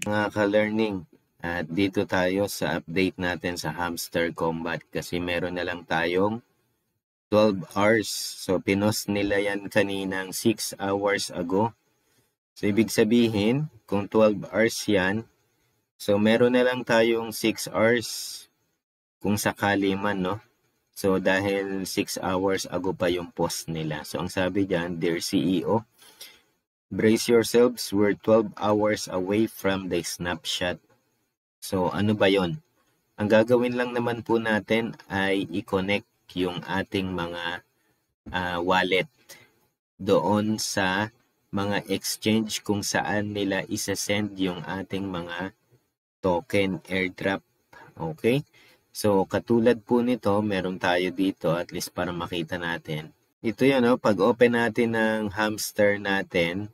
Mga ka-learning, at dito tayo sa update natin sa Hamster Combat kasi meron na lang tayong 12 hours. So, pinost nila yan kaninang 6 hours ago. So, ibig sabihin, kung 12 hours yan, so meron na lang tayong 6 hours kung sakali man, no? So, dahil 6 hours ago pa yung post nila. So, ang sabi dyan, Dear CEO, brace yourselves, we're 12 hours away from the snapshot. So, ano ba yon? Ang gagawin lang naman po natin ay i-connect yung ating mga wallet doon sa mga exchange kung saan nila isa-send yung ating mga token airdrop. Okay? So, katulad po nito, meron tayo dito at least para makita natin. Ito yun, no? Pag open natin ng Hamster natin,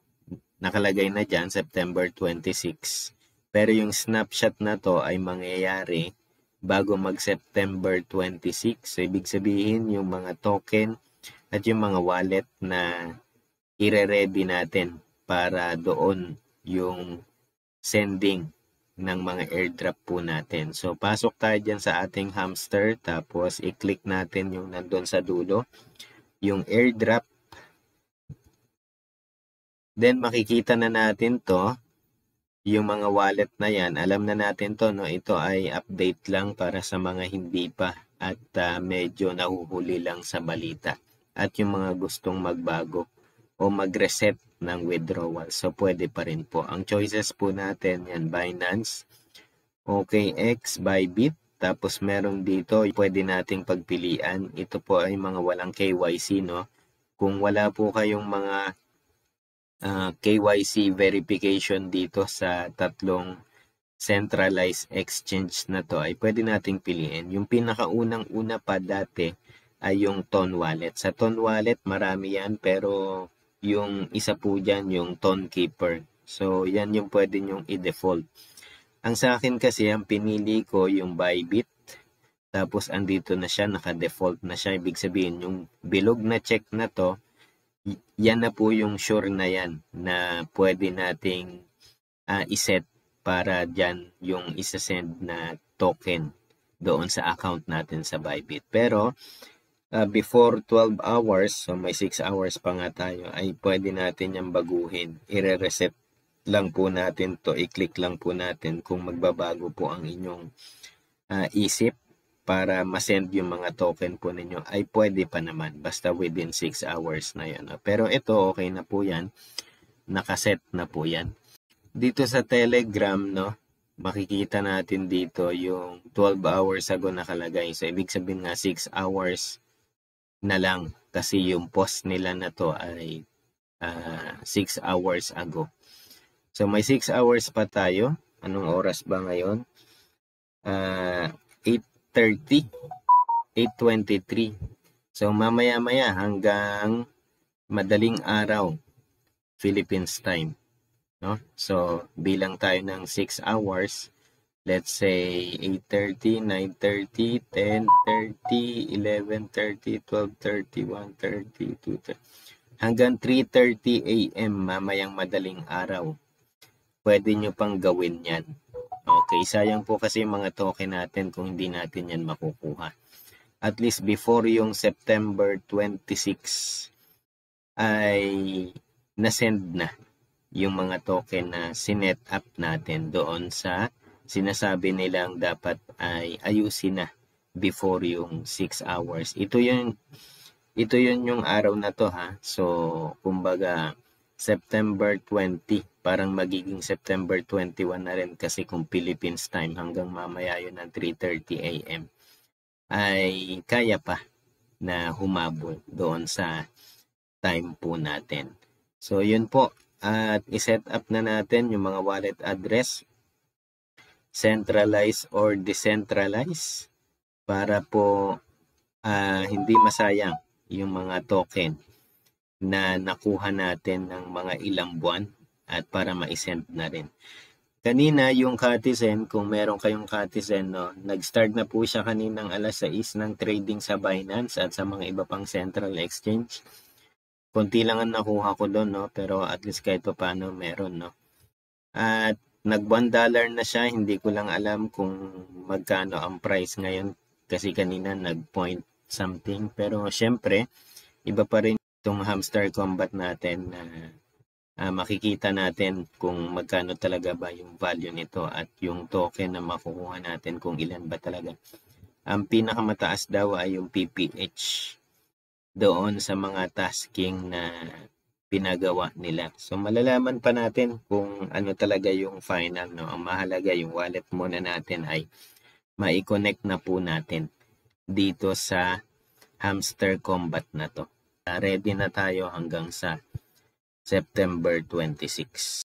nakalagay na dyan, September 26. Pero yung snapshot na to ay mangyayari bago mag-September 26. So, ibig sabihin, yung mga token at yung mga wallet na ire-ready natin para doon yung sending ng mga airdrop po natin. So, pasok tayo dyan sa ating Hamster, tapos i-click natin yung nandun sa dulo, yung airdrop. Then, makikita na natin to, yung mga wallet na yan. Alam na natin to, no? Ito ay update lang para sa mga hindi pa at medyo nahuhuli lang sa balita. At yung mga gustong magbago o mag-reset ng withdrawal. So, pwede pa rin po. Ang choices po natin yan, Binance, OKX, Bybit. Tapos, meron dito, pwede nating pagpilian. Ito po ay mga walang KYC, no? Kung wala po kayong mga KYC verification dito sa tatlong centralized exchange na to ay pwede nating piliin. Yung pinakaunang-una pa dati ay yung Ton Wallet. Sa Ton Wallet marami yan pero yung isa po dyan yung Ton Keeper. So yan yung pwede nyong i-default. Ang sa akin kasi ang pinili ko yung Bybit. Tapos andito na siya, naka-default na siya. Ibig sabihin yung bilog na check na to, yan na po yung sure na yan na pwede nating iset para dyan yung isa-send na token doon sa account natin sa Bybit. Pero before 12 hours, so may 6 hours pa nga tayo, ay pwede natin yung baguhin. I-reset lang po natin to, i-click lang po natin kung magbabago po ang inyong isip para masend yung mga token po ninyo ay pwede pa naman basta within 6 hours na yan. Pero ito okay na po yan. Nakaset na po yan. Dito sa Telegram, no, makikita natin dito yung 12 hours ago nakalagay. So, ibig sabihin nga 6 hours na lang kasi yung post nila na to ay 6 hours ago. So, may 6 hours pa tayo. Anong oras ba ngayon? 8:30, 8:23. So, mamaya-maya hanggang madaling araw, Philippines time. No? So, bilang tayo ng 6 hours, let's say 8:30, 9:30, 10:30, 11:30, 12:30, 1:30, 2:30. Hanggang 3:30 a.m. mamayang madaling araw. Pwede nyo pang gawin yan. Okay, sayang po kasi mga token natin kung hindi natin yan makukuha. At least before yung September 26 ay nasend na yung mga token na sinet up natin doon sa sinasabi nilang dapat ay ayusin na before yung 6 hours. Ito yun yung araw na to ha. So, kumbaga September 20, parang magiging September 21 na rin kasi kung Philippines time hanggang mamaya yun ng 3:30 a.m. ay kaya pa na humabol doon sa time po natin. So, yun po. At iset up na natin yung mga wallet address, centralized or decentralized, para po hindi masayang yung mga token na nakuha natin ng mga ilang buwan at para ma-send na rin. Kanina yung Katizen, kung meron kayong Katizen, no, nag-start na po siya kaninang alas 6 ng trading sa Binance at sa mga iba pang central exchange. Konti lang ang nakuha ko doon, no, pero at least kahit pa paano meron, no. At nag $1 na siya. Hindi ko lang alam kung magkano ang price ngayon kasi kanina nag point something. Pero syempre, iba pa rin itong Hamster Combat natin na makikita natin kung magkano talaga ba yung value nito at yung token na makukuha natin kung ilan ba talaga. Ang pinakamataas daw ay yung PPH doon sa mga tasking na pinagawa nila. So malalaman pa natin kung ano talaga yung final, no? Ang mahalaga yung wallet muna natin ay mai-connect na po natin dito sa Hamster Combat na to. Ready na tayo hanggang sa September 26.